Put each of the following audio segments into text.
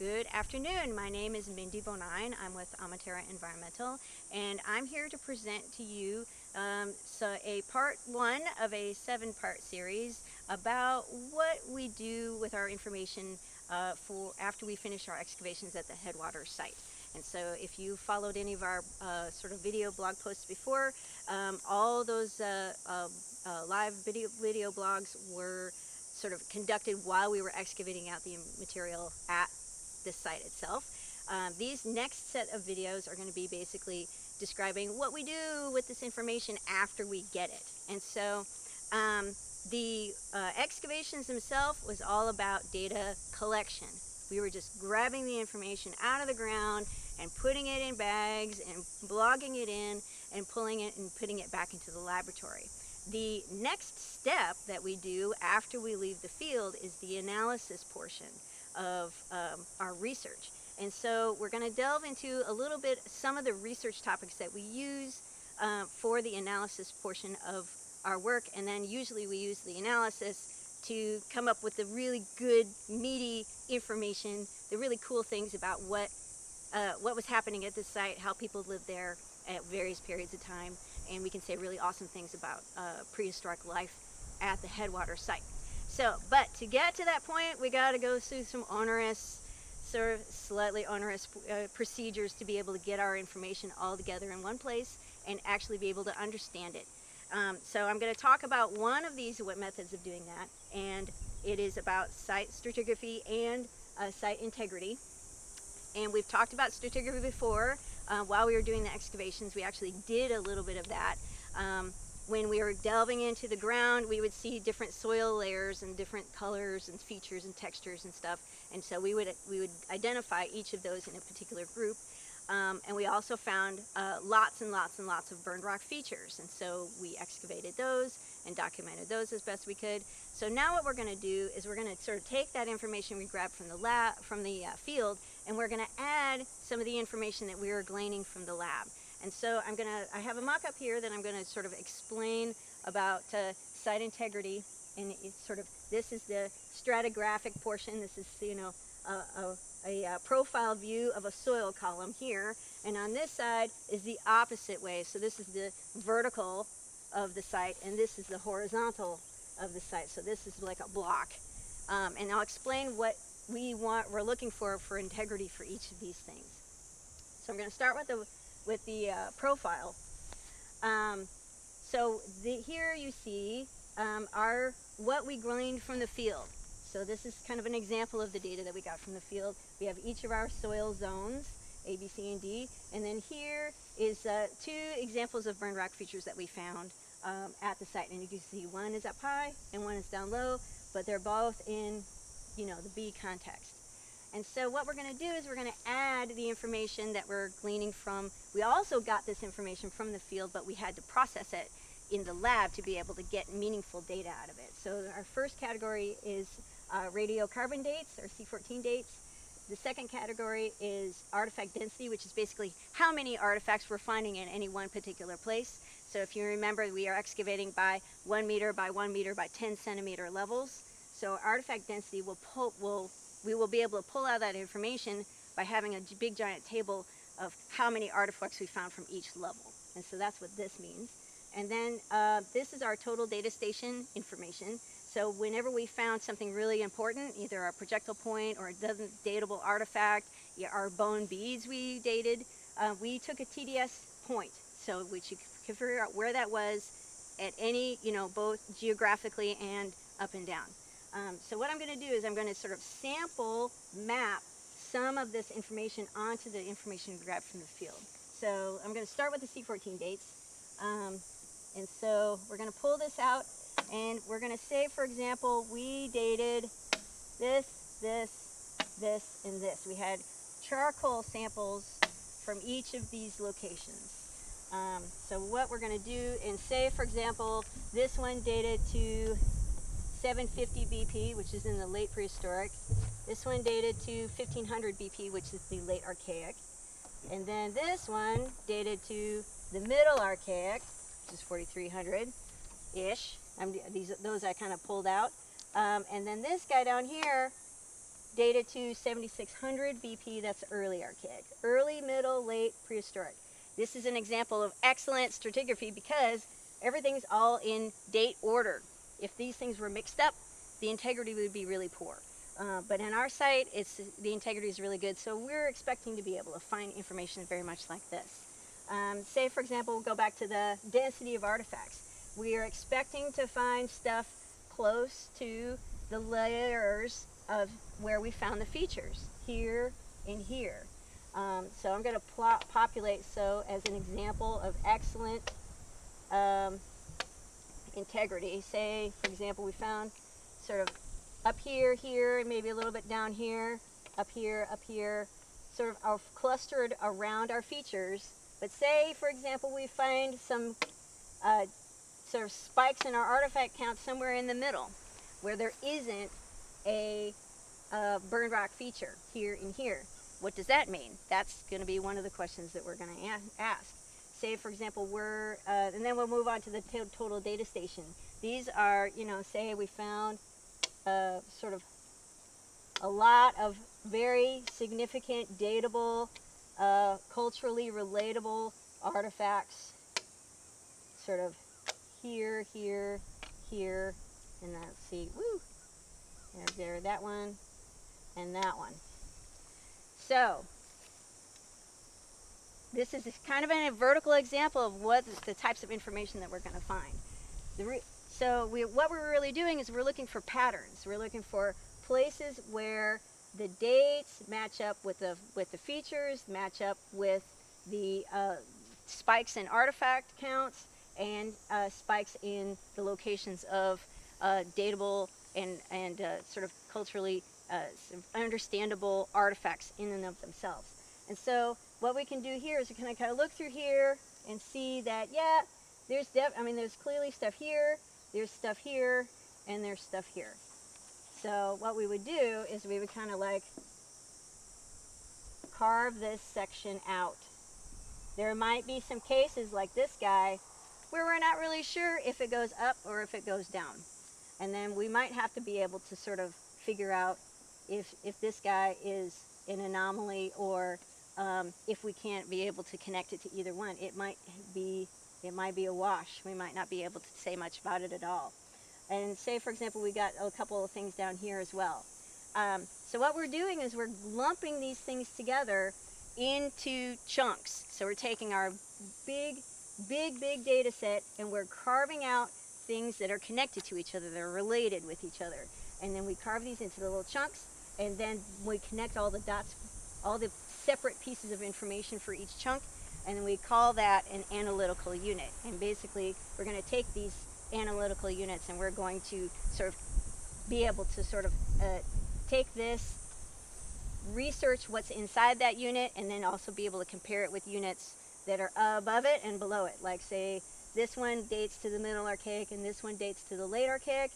Good afternoon. My name is Mindy Bonine. I'm with Amatera Environmental, and I'm here to present to you a part one of a 7-part series about what we do with our information for after we finish our excavations at the Headwaters site. And so if you followed any of our sort of video blog posts before, all those live video blogs were sort of conducted while we were excavating out the material at the site itself. These next set of videos are going to be basically describing what we do with this information after we get it. And so the excavations themselves was all about data collection. We were just grabbing the information out of the ground and putting it in bags and blogging it in and pulling it and putting it back into the laboratory. The next step that we do after we leave the field is the analysis portion of our research. And so we're going to delve into a little bit some of the research topics that we use for the analysis portion of our work, and then usually we use the analysis to come up with the really good meaty information, the really cool things about what was happening at the site, how people lived there at various periods of time, and we can say really awesome things about prehistoric life at the Headwaters site. So, but to get to that point, we got to go through some onerous, sort of slightly onerous procedures to be able to get our information all together in one place and actually be able to understand it. So I'm going to talk about one of these methods of doing that, and it is about site stratigraphy and site integrity. And we've talked about stratigraphy before. While we were doing the excavations, we actually did a little bit of that. When we were delving into the ground, we would see different soil layers and different colors and features and textures and stuff. And so we would identify each of those in a particular group. And we also found lots and lots and lots of burned rock features. And so we excavated those and documented those as best we could. So now what we're going to do is we're going to sort of take that information we grabbed from the field, and we're going to add some of the information that we were gleaning from the lab. And so I have a mock-up here that I'm going to sort of explain about site integrity, and it's sort of, this is the stratigraphic portion. This is, you know, a profile view of a soil column here, and on this side is the opposite way. So this is the vertical of the site, and this is the horizontal of the site. So this is like a block, and I'll explain what we're looking for integrity for each of these things. So I'm going to start with the profile. Here you see what we gleaned from the field. So this is kind of an example of the data that we got from the field. We have each of our soil zones, A, B, C, and D, and then here is 2 examples of burned rock features that we found at the site. And you can see one is up high and one is down low, but they're both in, you know, the B context. And so what we're going to do is we're going to add the information that we're gleaning from. We also got this information from the field, but we had to process it in the lab to be able to get meaningful data out of it. So our first category is radiocarbon dates, or C14 dates. The second category is artifact density, which is basically how many artifacts we're finding in any one particular place. So if you remember, we are excavating by 1 meter by 1 meter by 10 centimeter levels. So artifact density we will be able to pull out that information by having a big giant table of how many artifacts we found from each level. And so that's what this means. And then this is our total data station information. So whenever we found something really important, either a projectile point or a datable artifact, our bone beads we dated, we took a TDS point, so which you can figure out where that was at any, you know, both geographically and up and down. So what I'm going to do is I'm going to sort of sample map some of this information onto the information we grabbed from the field. So I'm going to start with the C14 dates. And so we're going to pull this out, and we're going to say, for example, we dated this, this, this, and this. We had charcoal samples from each of these locations. So what we're going to do, and say, for example, this one dated to 750 BP, which is in the late prehistoric. This one dated to 1500 BP, which is the late archaic. And then this one dated to the middle archaic, which is 4300-ish. Those I kind of pulled out. And then this guy down here dated to 7600 BP, that's early archaic. Early, middle, late, prehistoric. This is an example of excellent stratigraphy because everything's all in date order. If these things were mixed up, the integrity would be really poor. But in our site, the integrity is really good, so we're expecting to be able to find information very much like this. Say, for example, we'll go back to the density of artifacts. We are expecting to find stuff close to the layers of where we found the features, here and here. So I'm going to populate, so as an example of excellent integrity, say, for example, we found sort of up here, here, and maybe a little bit down here, up here, sort of are clustered around our features. But say, for example, we find some sort of spikes in our artifact count somewhere in the middle, where there isn't a burned rock feature here and here. What does that mean? That's going to be one of the questions that we're going to ask. Say, for example, and then we'll move on to the total data station. These are, say we found sort of a lot of very significant, datable, culturally relatable artifacts, sort of here, here, here, and let's see, there, that one, and that one. So, this is kind of a vertical example of what the types of information that we're going to find. What we're really doing is we're looking for patterns. We're looking for places where the dates match up with the features, match up with the spikes in artifact counts, and spikes in the locations of datable and sort of culturally understandable artifacts in and of themselves. And so what we can do here is we can kind of look through here and see that, yeah, there's clearly stuff here, there's stuff here, and there's stuff here. So what we would do is we would kind of like carve this section out. There might be some cases like this guy where we're not really sure if it goes up or if it goes down. And then we might have to be able to sort of figure out if this guy is an anomaly, or if we can't be able to connect it to either one. It might be a wash. We might not be able to say much about it at all. And say, for example, we got a couple of things down here as well. So what we're doing is we're lumping these things together into chunks. So we're taking our big data set and we're carving out things that are connected to each other, that are related with each other. And then we carve these into the little chunks, and then we connect all the dots, all the separate pieces of information for each chunk, and then we call that an analytical unit. And basically, we're going to take these analytical units and we're going to sort of be able to sort of take this, research what's inside that unit, and then also be able to compare it with units that are above it and below it. Like, say, this one dates to the middle archaic and this one dates to the late archaic.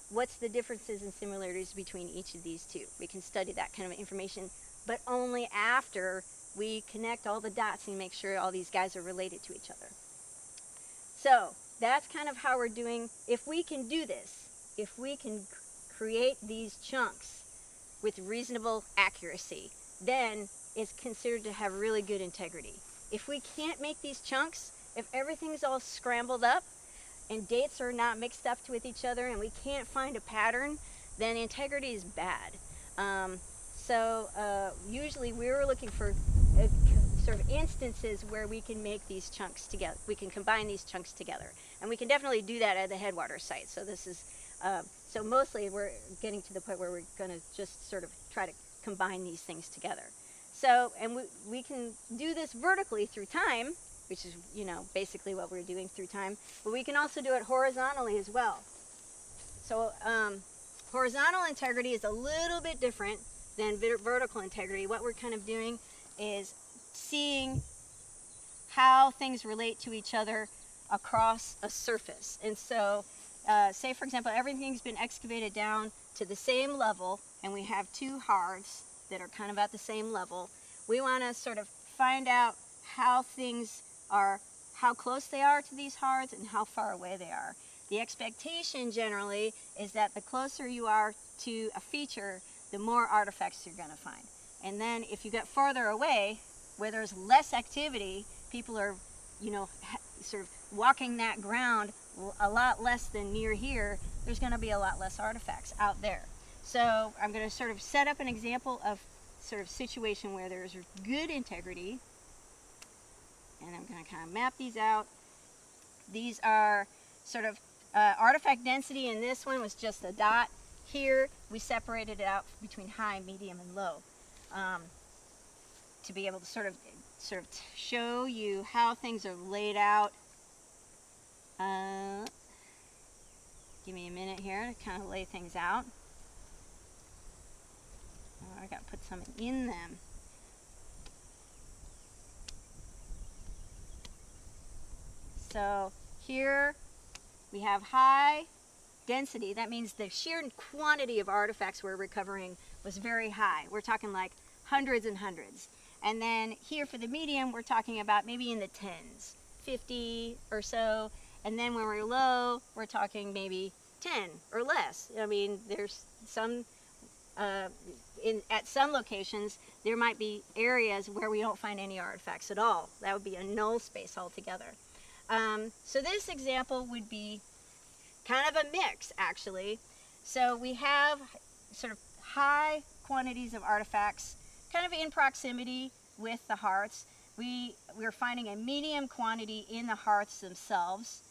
What's the differences and similarities between each of these two? We can study that kind of information, but only after we connect all the dots and make sure all these guys are related to each other. So that's kind of how we're doing. If we can do this, if we can create these chunks with reasonable accuracy, then it's considered to have really good integrity. If we can't make these chunks, if everything's all scrambled up and dates are not mixed up with each other and we can't find a pattern, then integrity is bad. Usually we're looking for sort of instances where we can make these chunks together. We can combine these chunks together. And we can definitely do that at the Headwaters site. So this is, so mostly we're getting to the point where we're going to just sort of try to combine these things together. So, and we can do this vertically through time, which is, basically what we're doing through time, but we can also do it horizontally as well. So horizontal integrity is a little bit different than vertical integrity. What we're kind of doing is seeing how things relate to each other across a surface. And so, say for example, everything's been excavated down to the same level, and we have two hearths that are kind of at the same level. We want to sort of find out how things are, how close they are to these hearths and how far away they are. The expectation generally is that the closer you are to a feature, the more artifacts you're going to find. And then if you get farther away, where there's less activity, people are, you know, sort of walking that ground a lot less than near here, there's going to be a lot less artifacts out there. So I'm going to sort of set up an example of sort of situation where there's good integrity, and I'm going to kind of map these out. These are sort of artifact density, and this one was just a dot. Here we separated it out between high, medium, and low to be able to sort of show you how things are laid out. Give me a minute here to kind of lay things out. Oh, I got to put some in them. So here we have high density. That means the sheer quantity of artifacts we're recovering was very high. We're talking like hundreds and hundreds. And then here for the medium, we're talking about maybe in the tens, 50 or so. And then when we're low, we're talking maybe 10 or less. I mean, there's some, at some locations, there might be areas where we don't find any artifacts at all. That would be a null space altogether. So this example would be kind of a mix, actually. So we have sort of high quantities of artifacts kind of in proximity with the hearths. We're finding a medium quantity in the hearths themselves.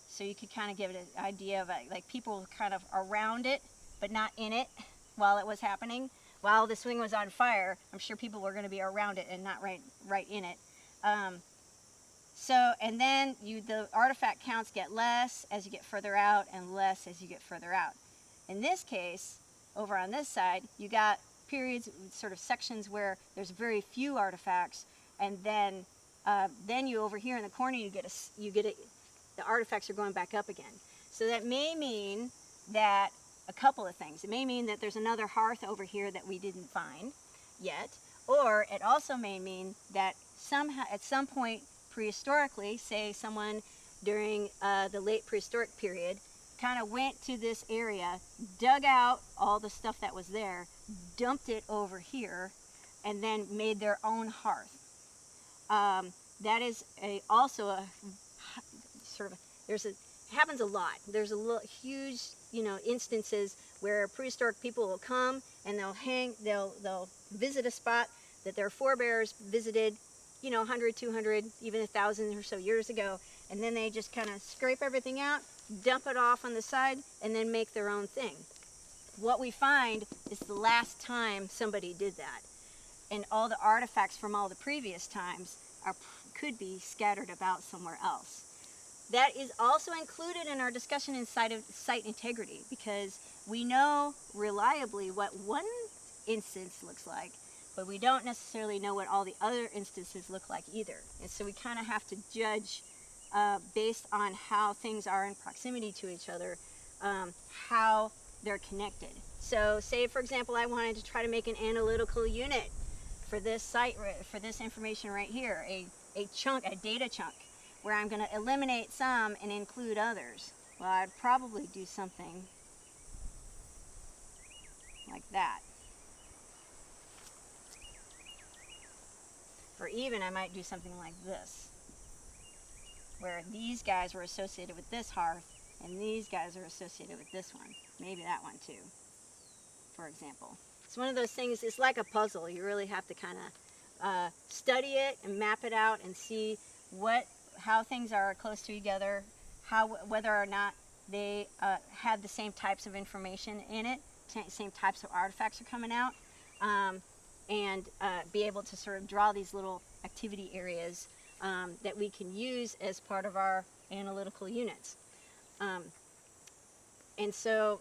So you could kind of give it an idea of like people kind of around it, but not in it while it was happening. While this thing was on fire, I'm sure people were going to be around it and not right in it. And then the artifact counts get less as you get further out and less as you get further out. In this case, over on this side, you got periods, sort of sections where there's very few artifacts, and then you over here in the corner you get the artifacts are going back up again. So that may mean that a couple of things. It may mean that there's another hearth over here that we didn't find yet, or it also may mean that somehow at some point prehistorically, say someone during the late prehistoric period, kind of went to this area, dug out all the stuff that was there, dumped it over here, and then made their own hearth. That is also a sort of, happens a lot. There's huge, instances where prehistoric people will come and they'll visit a spot that their forebears visited, 100, 200, even 1,000 or so years ago, and then they just kind of scrape everything out, dump it off on the side, and then make their own thing. What we find is the last time somebody did that, and all the artifacts from all the previous times could be scattered about somewhere else. That is also included in our discussion inside of site integrity, because we know reliably what one instance looks like, but we don't necessarily know what all the other instances look like either. And so we kind of have to judge based on how things are in proximity to each other, how they're connected. So say, for example, I wanted to try to make an analytical unit for this site, for this information right here, a data chunk, where I'm going to eliminate some and include others. Well, I'd probably do something like that. Or even I might do something like this, where these guys were associated with this hearth and these guys are associated with this one. Maybe that one too, for example. It's one of those things, it's like a puzzle. You really have to kind of study it and map it out and see how things are close to each other, whether or not they had the same types of information in it, same types of artifacts are coming out, and be able to sort of draw these little activity areas that we can use as part of our analytical units. And so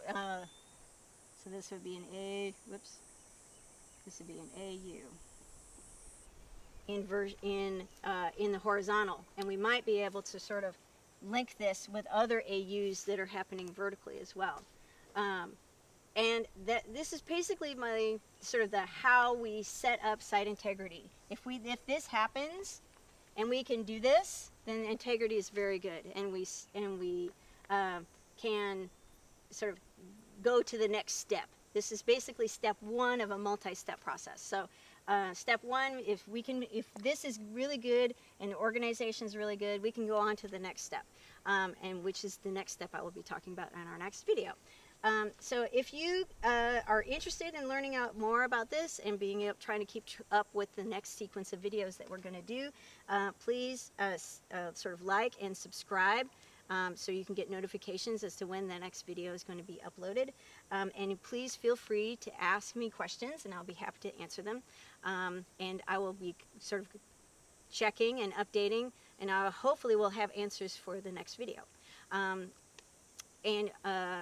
this would be an this would be an AU in the horizontal, and we might be able to sort of link this with other AUs that are happening vertically as well. And this is basically my sort of how we set up site integrity. If this happens and we can do this, then integrity is very good, and we can sort of go to the next step. This is basically step one of a multi-step process. So step one, if this is really good and the organization is really good, we can go on to the next step, and which is the next step I will be talking about in our next video. So if you are interested in learning out more about this and trying to keep up with the next sequence of videos that we're going to do, please sort of like and subscribe, so you can get notifications as to when the next video is going to be uploaded. And please feel free to ask me questions, and I'll be happy to answer them. And I will be sort of checking and updating, and hopefully we'll have answers for the next video.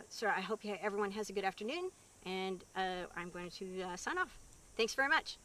So I hope everyone has a good afternoon, and I'm going to sign off. Thanks very much.